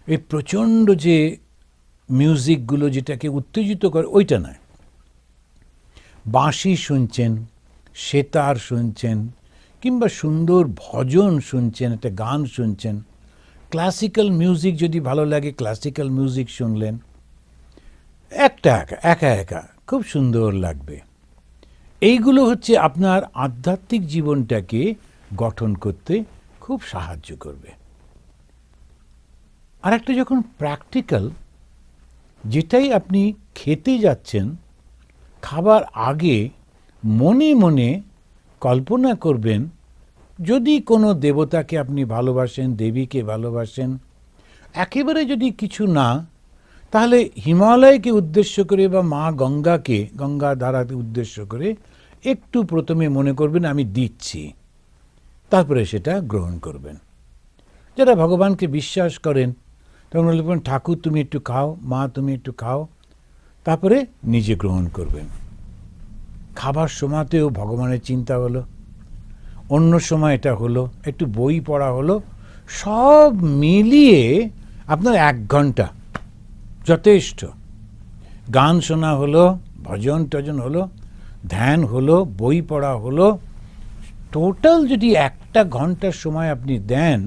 এই প্রচণ্ড যে মিউজিকগুলো যেটাকে উত্তেজিত করে, ওইটা নয়। বাঁশি শুনছেন, সেতার শুনছেন, কিংবা সুন্দর ভজন শুনছেন, একটা গান শুনছেন। ক্লাসিক্যাল মিউজিক যদি ভালো লাগে, ক্লাসিক্যাল মিউজিক শুনলেন। একা একা খুব সুন্দর লাগবে। এইগুলো হচ্ছে আপনার আধ্যাত্মিক জীবনটাকে গঠন করতে খুব সাহায্য করবে। আর একটা যখন প্র্যাকটিক্যাল, যেটাই আপনি খেতে যাচ্ছেন, খাবার আগে মনে মনে কল্পনা করবেন, যদি কোনো দেবতাকে আপনি ভালোবাসেন, দেবীকে ভালোবাসেন, একেবারে যদি কিছু না, তাহলে হিমালয়কে উদ্দেশ্য করে বা মা গঙ্গাকে, গঙ্গা ধারাকে উদ্দেশ্য করে একটু প্রথমে মনে করবেন আমি দিচ্ছি, তারপরে সেটা গ্রহণ করবেন। যারা ভগবানকে বিশ্বাস করেন, তখন বলবেন ঠাকুর তুমি একটু খাও, মা তুমি একটু খাও, তারপরে নিজে গ্রহণ করবেন। খাবার সময়তেও ভগবানের চিন্তা হলো, অন্য সময় এটা হলো, একটু বই পড়া হলো, সব মিলিয়ে আপনার 1 ঘন্টা যথেষ্ট। গান শোনা হলো, ভজন টজন হলো, ধ্যান হলো, বই পড়া হলো, টোটাল যদি 1 ঘন্টার সময় আপনি দেন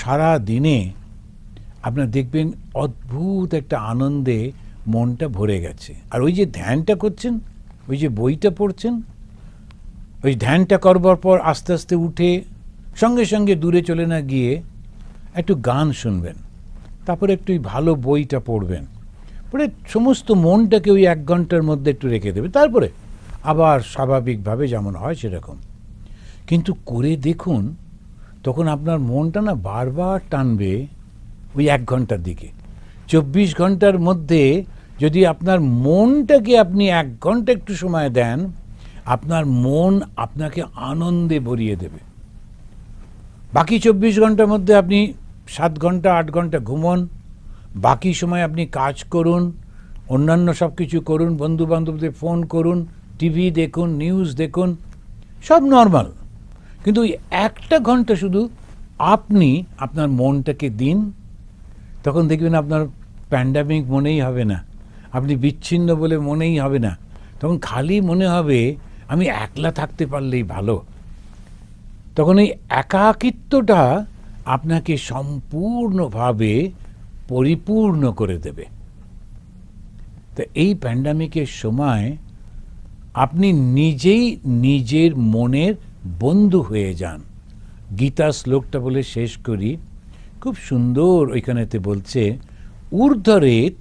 সারা দিনে, আপনার দেখবেন অদ্ভুত একটা আনন্দে মনটা ভরে গেছে। আর ওই যে ধ্যানটা করছেন, ওই যে বইটা পড়ছেন, ওই ধ্যানটা করবার পর আস্তে আস্তে উঠে সঙ্গে সঙ্গে দূরে চলে না গিয়ে একটু গান শুনবেন, তারপরে একটু ভালো বইটা পড়বেন, পরে সমস্ত মনটাকে ওই 1 ঘন্টার মধ্যে একটু রেখে দেবে, তারপরে আবার স্বাভাবিকভাবে যেমন হয় সেরকম। কিন্তু করে দেখুন, তখন আপনার মনটা না বারবার টানবে ওই 1 ঘন্টার দিকে। 24 ঘন্টার মধ্যে যদি আপনার মনটাকে আপনি 1 ঘন্টা একটু সময় দেন, আপনার মন আপনাকে আনন্দে ভরিয়ে দেবে। বাকি 24 ঘন্টার মধ্যে আপনি 7 ঘন্টা 8 ঘন্টা ঘুমন, বাকি সময় আপনি কাজ করুন, অন্যান্য সব কিছু করুন, বন্ধু বান্ধবদের ফোন করুন, টিভি দেখুন, নিউজ দেখুন, সব নর্মাল। কিন্তু ওই 1 ঘন্টা শুধু আপনি আপনার মনটাকে দিন, তখন দেখবেন আপনার প্যান্ডামিক মনেই হবে না, আপনি বিচ্ছিন্ন বলে মনেই হবে না, তখন খালি মনে হবে আমি একলা থাকতে পারলেই ভালো। তখন এই একাকিত্বটা আপনাকে সম্পূর্ণভাবে পরিপূর্ণ করে দেবে। তো এই প্যান্ডামিকের সময় আপনি নিজেই নিজের মনের বন্ধু হয়ে যান। গীতা শ্লোকটা বলে শেষ করি, খুব সুন্দর ওইখানেতে বলছে, ঊর্ধ্বরেত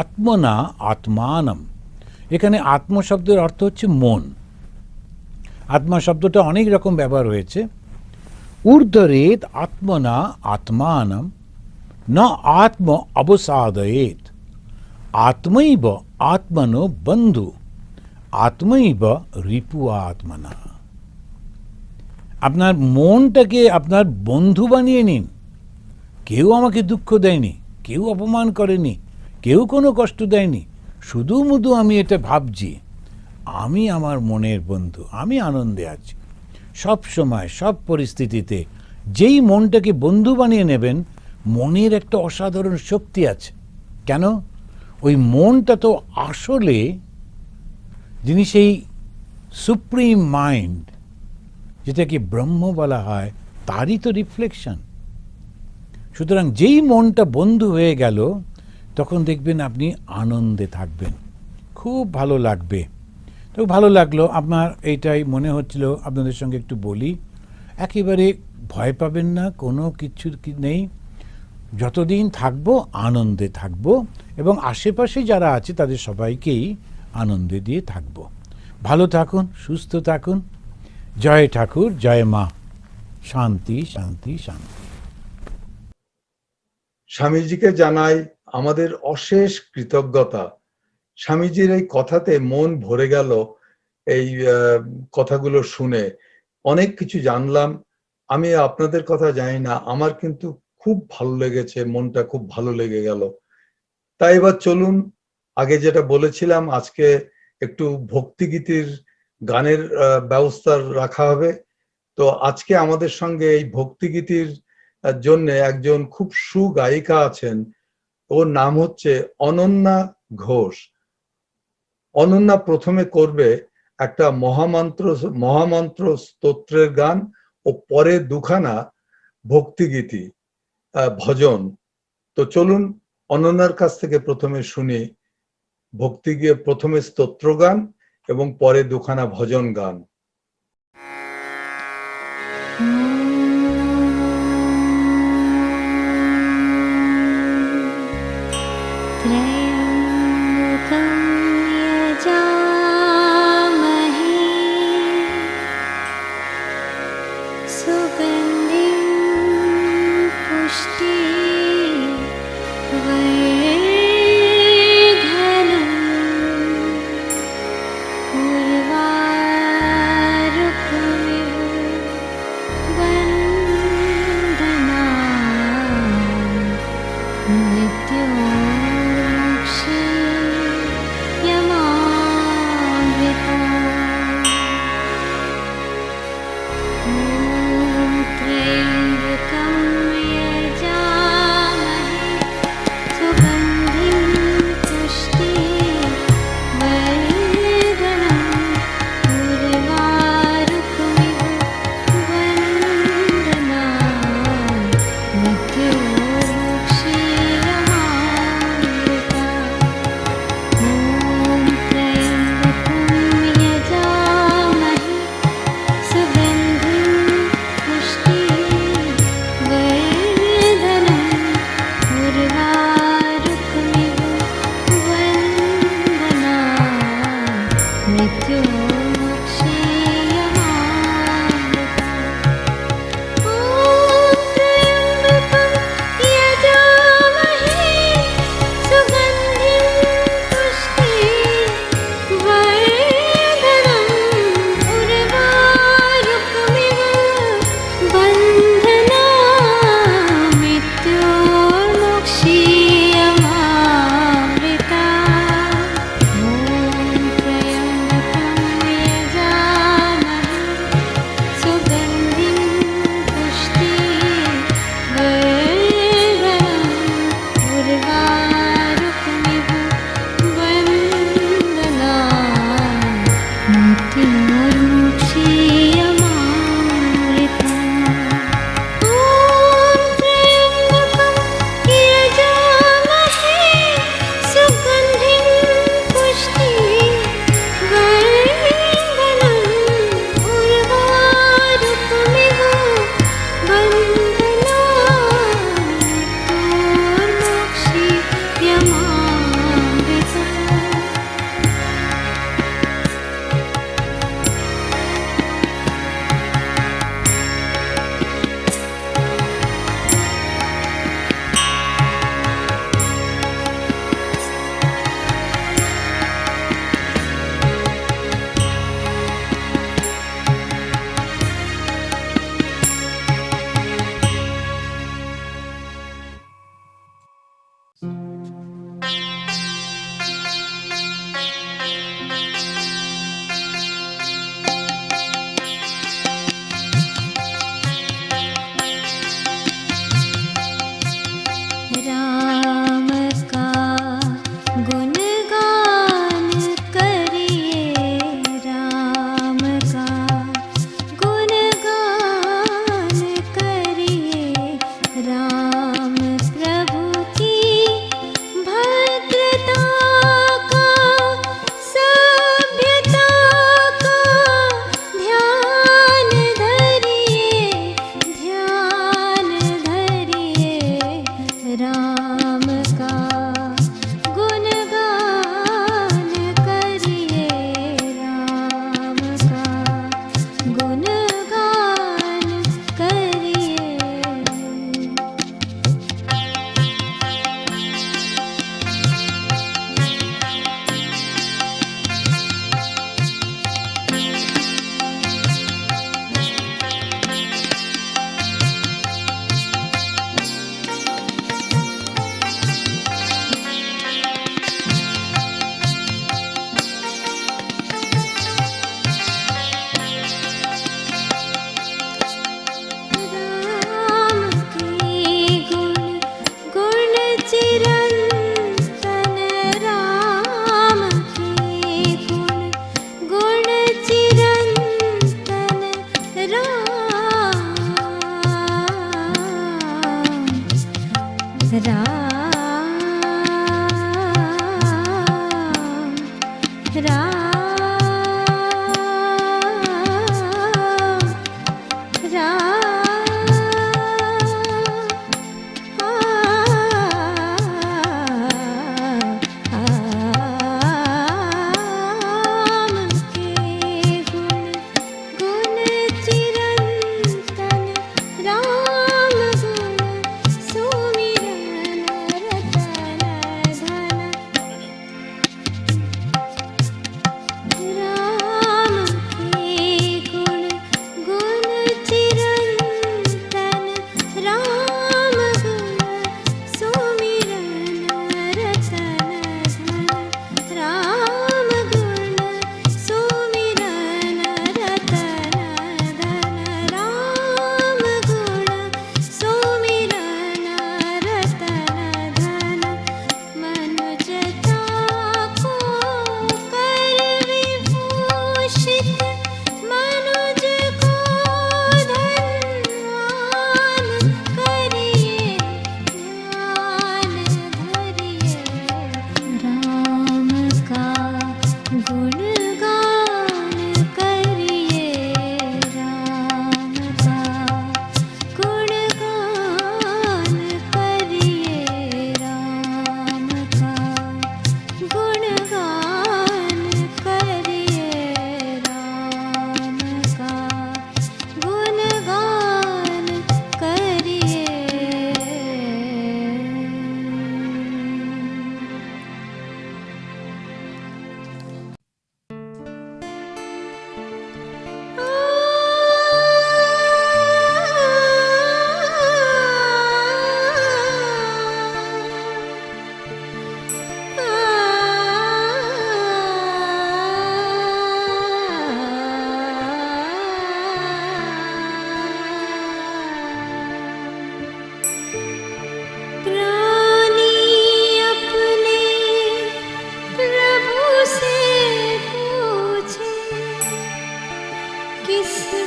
আত্মনা আত্মানম। এখানে আত্ম শব্দের অর্থ হচ্ছে মন। আত্মা শব্দটা অনেক রকম ব্যবহার হয়েছে। ঊর্ধ্বরেত আত্মনা আত্মানম ন আত্ম অবসাদয়েত আত্মৈব আত্মনো বন্ধু আত্মৈব রিপু আত্মনা। আপনার মনটাকে আপনার বন্ধু বানিয়ে নিন। কেউ আমাকে দুঃখ দেয়নি, কেউ অপমান করেনি, কেউ কোনো কষ্ট দেয়নি, শুধু মুধু আমি এটা ভাবছি আমি আমার মনের বন্ধু, আমি আনন্দে আছি সব সময় সব পরিস্থিতিতে। যেই মনটাকে বন্ধু বানিয়ে নেবেন, মনের একটা অসাধারণ শক্তি আছে। কেন? ওই মনটা তো আসলে যিনি সেই সুপ্রিম মাইন্ড, যেটাকে ব্রহ্ম বলা হয়, তারই তো রিফ্লেকশন। সুতরাং যেই মনটা বন্ধু হয়ে গেল, তখন দেখবেন আপনি আনন্দে থাকবেন, খুব ভালো লাগবে। তো ভালো লাগলো, আপনার এইটাই মনে হচ্ছিল আপনাদের সঙ্গে একটু বলি। একেবারে ভয় পাবেন না, কোনো কিছু নেই। যতদিন থাকবো আনন্দে থাকবো, এবং আশেপাশে যারা আছে তাদের সবাইকেই আনন্দে দিয়ে থাকবো। ভালো থাকুন, সুস্থ থাকুন। জয় ঠাকুর, জয় মা। শান্তি শান্তি শান্তি। স্বামীজিকে জানাই আমাদের অশেষ কৃতজ্ঞতা। স্বামীজির এই কথাতে মন ভরে গেল। এই কথাগুলো শুনে অনেক কিছু জানলাম। আমি আপনাদের কথা জানি না, আমার কিন্তু খুব ভালো লেগেছে, মনটা খুব ভালো লেগে গেল। তাই এবার চলুন, আগে যেটা বলেছিলাম, আজকে একটু ভক্তিগীতির গানের ব্যবস্থা রাখা হবে। তো আজকে আমাদের সঙ্গে এই ভক্তিগীতির জন্য একজন খুব সুগায়িকা আছেন। ওর নাম হচ্ছে অনন্যা ঘোষ। অনন্যা প্রথমে করবে একটা মহামন্ত্র স্তোত্রের গান, ও পরে 2খানা ভক্তিগীতি ভজন। তো চলুন অনন্যার কাছ থেকে প্রথমে শুনি প্রথমে স্তোত্র গান এবং পরে 2খানা ভজন গান। when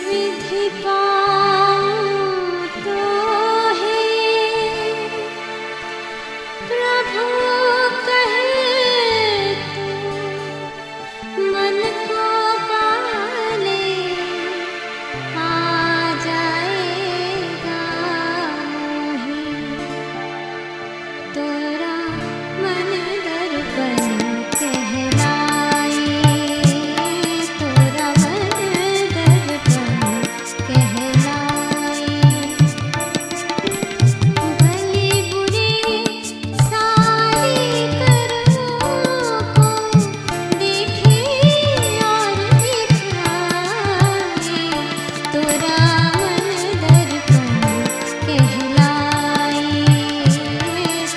विधि पाऊं तो है प्रभु कहे तो मन को पाले आ जाएगा मोहे तोरा मन दर्पण कहलाए तोरा मन दर्पण कहलाए भले बुरे सारे कर्मों को देखे और दिखाए तोरा मन दर्पण कहलाए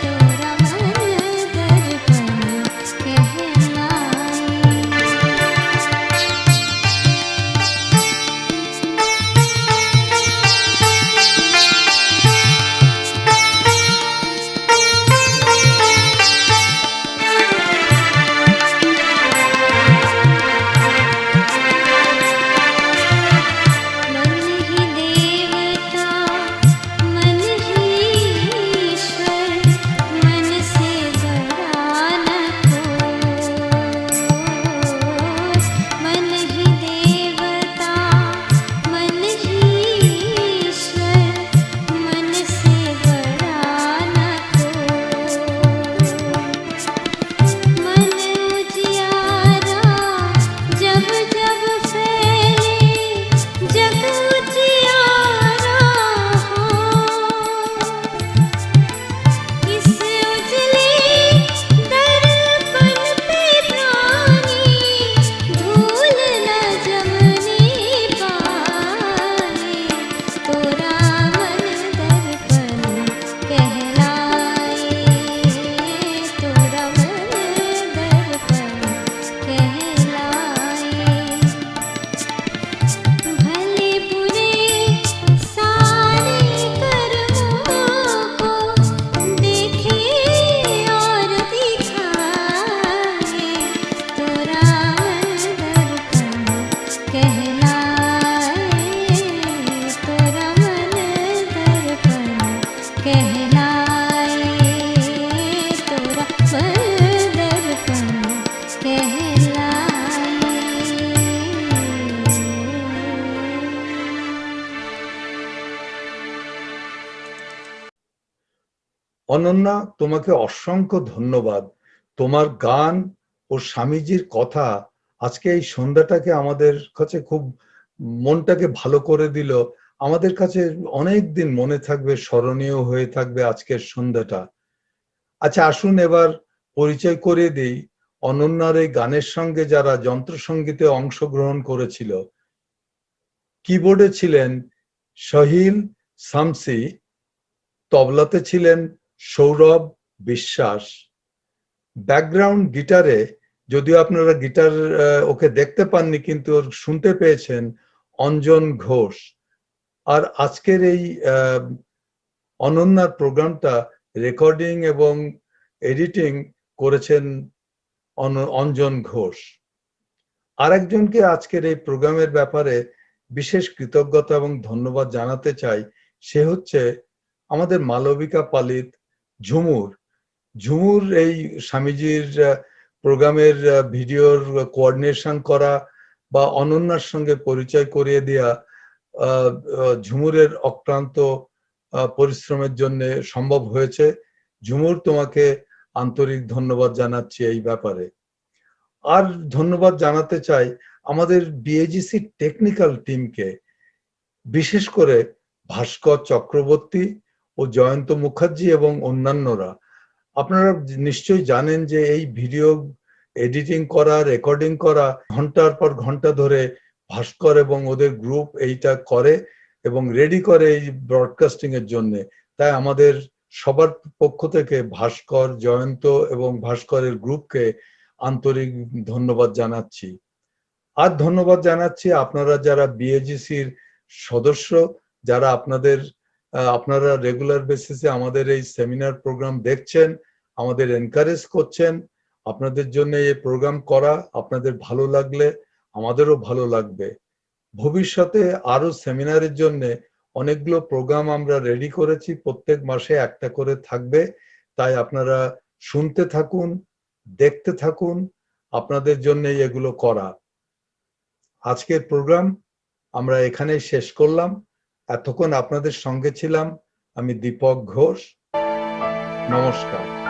तोरा मन दर्पण मन ही देवता मन ही ईश्वर मन से बड़ा न कोई मन ही देवता मन ही ईश्वर मन से बड़ा न कोई मन उजियारा जब जब फैले जग उजियारा हो इस उजले दर्पण पे प्राणी धूल न जमने पाए तोरा मन दर्पण कहलाए तोरा मन दर्पण कहलाए भले बुरे सारे कर्मों को देखे और दिखाए तोरा मन दर्पण कहलाए तोरा मन दर्पण कहलाए तोरा मन दर्पण অনন্যা, তোমাকে অসংখ্য ধন্যবাদ। তোমার গান ও স্বামীজির কথা আজকে এই সন্ধ্যাটাকে আমাদের কাছে খুব মনটাকে ভালো করে দিল। আমাদের কাছে অনেক দিন মনে থাকবে, স্মরণীয় হয়ে থাকবে আজকের সন্ধ্যাটা। আচ্ছা, আসুন এবার পরিচয় করিয়ে দিই অনন্যার এই গানের সঙ্গে যারা যন্ত্রসঙ্গীতে অংশগ্রহণ করেছিল। কিবোর্ডে ছিলেন সহিল শামসি, তবলাতে ছিলেন সৌরভ বিশ্বাস, ব্যাকগ্রাউন্ড গিটারে, যদিও আপনারা গিটার ওকে দেখতে পাননি কিন্তু ওর শুনতে পেয়েছেন, অঞ্জন ঘোষ। আর আজকের এই অনন্যার প্রোগ্রামটা রেকর্ডিং এবং এডিটিং করেছেন অঞ্জন ঘোষ। আরেকজনকে আজকের এই প্রোগ্রামের ব্যাপারে বিশেষ কৃতজ্ঞতা এবং ধন্যবাদ জানাতে চাই, সে হচ্ছে আমাদের মালবিকা পালিত, ঝুমুর। ঝুমুর এই স্বামীজির প্রোগ্রামের ভিডিওর কোঅর্ডিনেশন করা বা অনন্যার সঙ্গে পরিচয় করিয়ে দেওয়া ঝুমুরের অক্লান্ত পরিশ্রমের জন্য সম্ভব হয়েছে। ঝুমুর, তোমাকে আন্তরিক ধন্যবাদ জানাচ্ছি এই ব্যাপারে। আর ধন্যবাদ জানাতে চাই আমাদের বিএজিসি টেকনিক্যাল টিমকে, বিশেষ করে ভাস্কর চক্রবর্তী ও জয়ন্ত মুখার্জি এবং অন্যান্যরা। আপনারা নিশ্চয়ই জানেন যে এই ভিডিও এডিটিং করা, রেকর্ডিং করা ঘন্টার পর ঘন্টা ধরে ভাস্কর এবং ওদের গ্রুপ এইটা করে এবং রেডি করে এই ব্রডকাস্টিং এর জন্য। তাই আমাদের সবার পক্ষ থেকে ভাস্কর, জয়ন্ত এবং ভাস্করের গ্রুপকে আন্তরিক ধন্যবাদ জানাচ্ছি। আর ধন্যবাদ জানাচ্ছি আপনারা যারা বিএজিসির সদস্য, যারা আপনারা রেগুলার বেসিসে আমাদের এই সেমিনার প্রোগ্রাম দেখছেন, আমাদের এনকারেজ করছেন। আপনাদের জন্য এই প্রোগ্রাম করা, আপনাদের ভালো লাগলে আমাদেরও ভালো লাগবে। ভবিষ্যতে আরো সেমিনারের জন্য অনেকগুলো প্রোগ্রাম আমরা রেডি করেছি, প্রত্যেক মাসে একটা করে থাকবে, তাই আপনারা শুনতে থাকুন, দেখতে থাকুন, আপনাদের জন্য এগুলো করা। আজকের প্রোগ্রাম আমরা এখানেই শেষ করলাম। এতক্ষণ আপনাদের সঙ্গে ছিলাম আমি দীপক ঘোষ। নমস্কার।